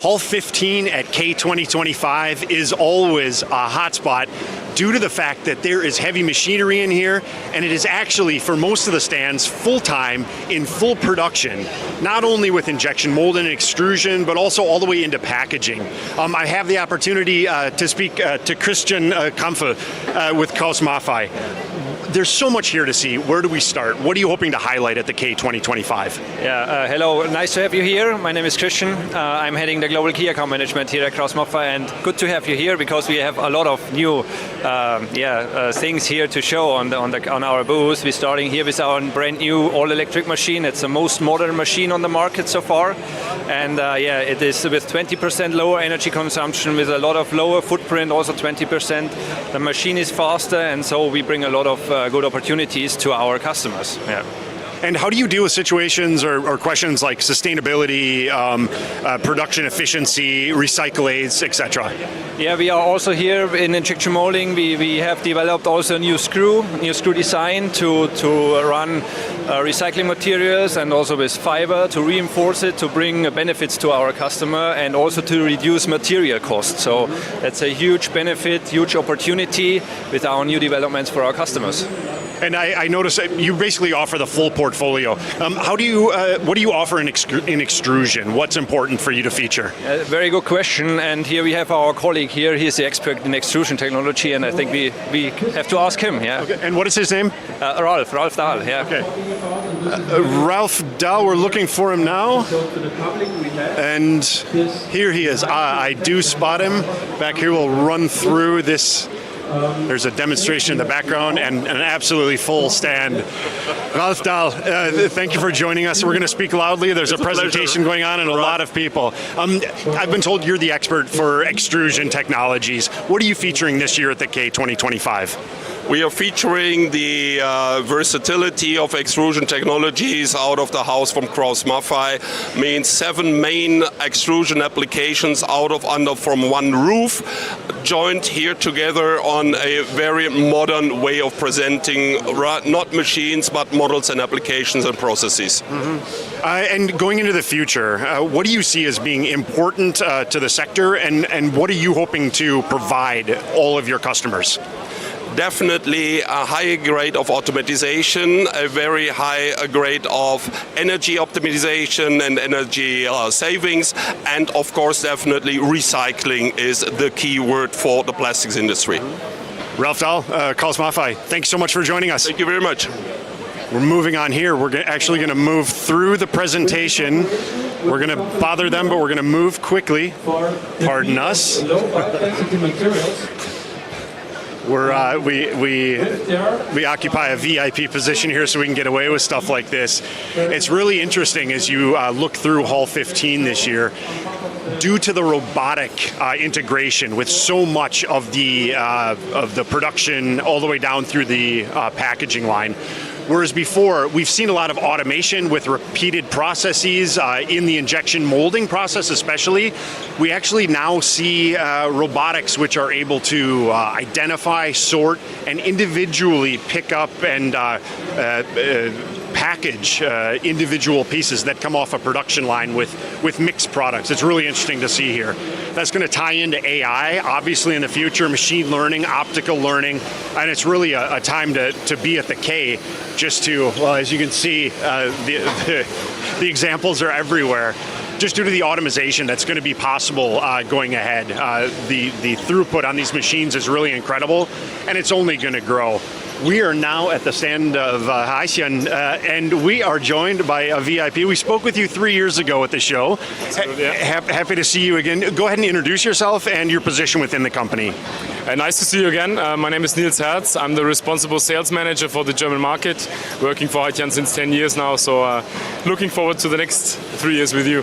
Hall 15 at K 2025 is always a hotspot due to the fact that there is heavy machinery in here, and it is actually, for most of the stands, full-time in full production, not only with injection molding and extrusion, but also all the way into packaging. I have the opportunity to speak to Christian Kampfe with Kraus Maffei. There's so much here to see. Where do we start? What are you hoping to highlight at the K 2025? Yeah, hello. Nice to have you here. My name is Christian. I'm heading the global key account management here at Kraus Maffei, and good to have you here because we have a lot of new things here to show on our booth. We're starting here with our brand new all-electric machine. It's the most modern machine on the market so far, and it is with 20% lower energy consumption, with a lot of lower footprint, also 20%. The machine is faster, and so we bring a lot of good opportunities to our customers. Yeah. And how do you deal with situations or questions like sustainability, production efficiency, recyclates, etc.? Yeah, we are also here in injection molding. We have developed also a new screw design to run recycling materials and also with fiber to reinforce it, to bring benefits to our customer and also to reduce material costs. So that's a huge benefit, huge opportunity with our new developments for our customers. And I notice that you basically offer the full portfolio. What do you offer in extrusion? What's important for you to feature? Very good question. And here we have our colleague here. He's the expert in extrusion technology, and I think we have to ask him. Yeah. Okay. And what is his name? Ralf Dahl. Yeah. Okay. Ralf Dahl. We're looking for him now. And here he is. I do spot him. Back here, we'll run through this. There's a demonstration in the background and an absolutely full stand. Ralf Dahl, thank you for joining us. We're going to speak loudly. There's a presentation going on and a lot of people. I've been told you're the expert for extrusion technologies. What are you featuring this year at the K 2025? We are featuring the versatility of extrusion technologies out of the house from Kraus Maffei. Means 7 main extrusion applications under from one roof, joined here together on a very modern way of presenting not machines but models and applications and processes. Mm-hmm. And going into the future, what do you see as being important to the sector, and what are you hoping to provide all of your customers? Definitely a high grade of automatization, a very high grade of energy optimization and energy savings, and of course definitely recycling is the key word for the plastics industry. Ralf Dahl, Kraus Maffei, thanks so much for joining us. Thank you very much. We're moving on here. We're actually going to move through the presentation. We're going to bother them, but we're going to move quickly. Pardon us. We occupy a VIP position here so we can get away with stuff like this. It's really interesting as you look through Hall 15 this year. Due to the robotic integration with so much of the production all the way down through the packaging line. Whereas before, we've seen a lot of automation with repeated processes in the injection molding process especially. We actually now see robotics which are able to identify, sort, and individually pick up and package individual pieces that come off a production line with mixed products. It's really interesting to see here. That's going to tie into AI, obviously in the future, machine learning, optical learning, and it's really a time to be at the K just to, well, as you can see, the examples are everywhere. Just due to the automation that's going to be possible going ahead. The throughput on these machines is really incredible, and it's only going to grow. We are now at the stand of Haitian, and we are joined by a VIP. We spoke with you 3 years ago at the show. Happy to see you again. Go ahead and introduce yourself and your position within the company. Nice to see you again. My name is Nils Herz. I'm the responsible sales manager for the German market, working for Haitian since 10 years now, so looking forward to the next 3 years with you.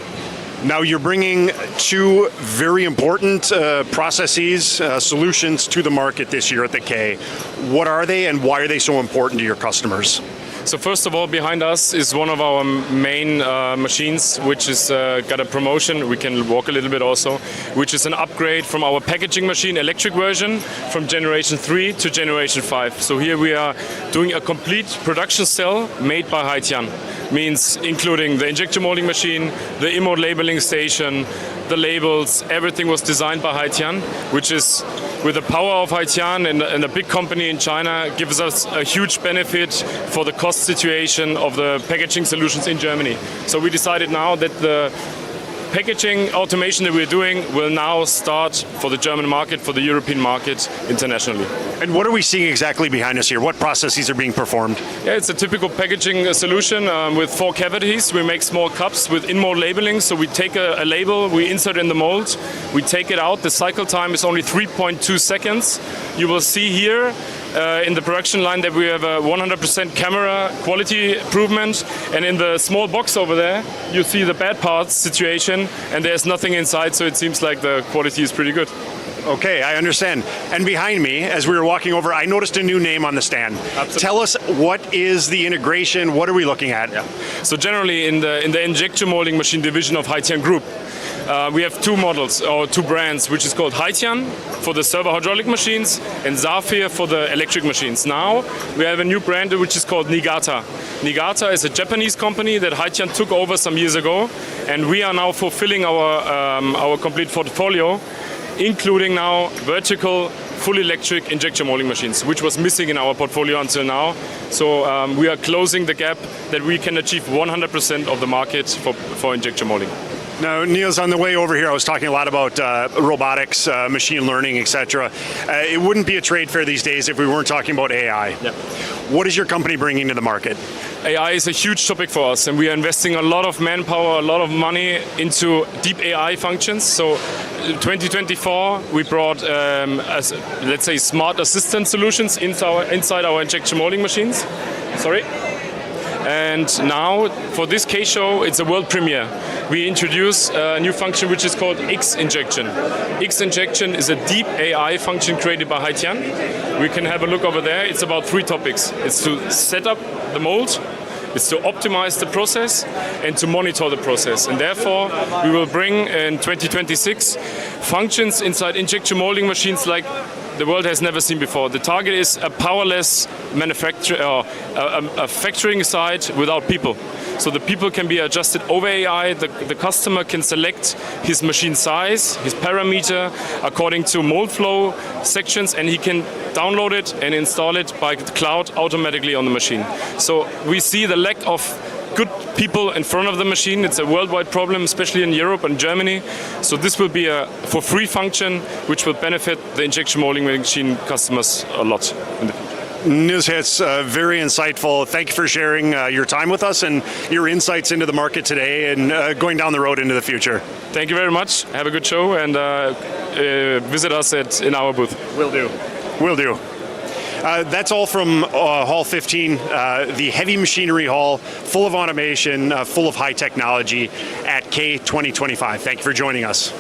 Now you're bringing 2 very important processes, solutions to the market this year at the K. What are they and why are they so important to your customers? So first of all, behind us is one of our main machines, which is got a promotion. We can walk a little bit also, which is an upgrade from our packaging machine, electric version, from generation 3 to generation 5. So here we are doing a complete production cell made by Haitian. means including the injection molding machine, the imode labeling station, the labels. Everything was designed by Haitian, which is, with the power of Haitian and a big company in China, gives us a huge benefit for the cost situation of the packaging solutions in Germany. So we decided now that the packaging automation that we're doing will now start for the German market, for the European market, internationally. And what are we seeing exactly behind us here? What processes are being performed? Yeah, it's a typical packaging solution with 4 cavities. We make small cups with in-mold labeling. So we take a label, we insert in the mold, we take it out. The cycle time is only 3.2 seconds. You will see here in the production line that we have a 100% camera quality improvement, and in the small box over there you see the bad parts situation, and there's nothing inside, so it seems like the quality is pretty good. Okay, I understand. And behind me, as we were walking over, I noticed a new name on the stand. Absolutely. Tell us, what is the integration? What are we looking at? Yeah. So generally in the injection molding machine division of Haitian Group, we have 2 models or 2 brands, which is called Haitian for the servo hydraulic machines and Zafir for the electric machines. Now we have a new brand which is called Niigata. Niigata is a Japanese company that Haitian took over some years ago, and we are now fulfilling our complete portfolio, including now vertical full electric injection molding machines, which was missing in our portfolio until now. So we are closing the gap that we can achieve 100% of the market for injection molding. Now, Niels, on the way over here, I was talking a lot about robotics, machine learning, etc. It wouldn't be a trade fair these days if we weren't talking about AI. Yeah. What is your company bringing to the market? AI is a huge topic for us, and we are investing a lot of manpower, a lot of money into deep AI functions. So 2024, we brought, let's say, smart assistant solutions inside our injection molding machines. Sorry. And now, for this case show, it's a world premiere. We introduce a new function which is called X-Injection. X-Injection is a deep AI function created by Haitian. We can have a look over there. It's about 3 topics. It's to set up the mold, it's to optimize the process, and to monitor the process. And therefore, we will bring in 2026 functions inside injection molding machines like the world has never seen before. The target is a powerless manufacturer, a factoring site without people. So the people can be adjusted over AI. The customer can select his machine size, his parameter, according to mold flow sections, and he can download it and install it by the cloud automatically on the machine. So we see the lack of good people in front of the machine. It's a worldwide problem, especially in Europe and Germany. So this will be a for free function which will benefit the injection molding machine customers a lot in the future. Niels, it's very insightful. Thank you for sharing your time with us and your insights into the market today and going down the road into the future. Thank you very much. Have a good show, and visit us in our booth. Will do. Will do. That's all from Hall 15, the heavy machinery hall, full of automation, full of high technology at K 2025. Thank you for joining us.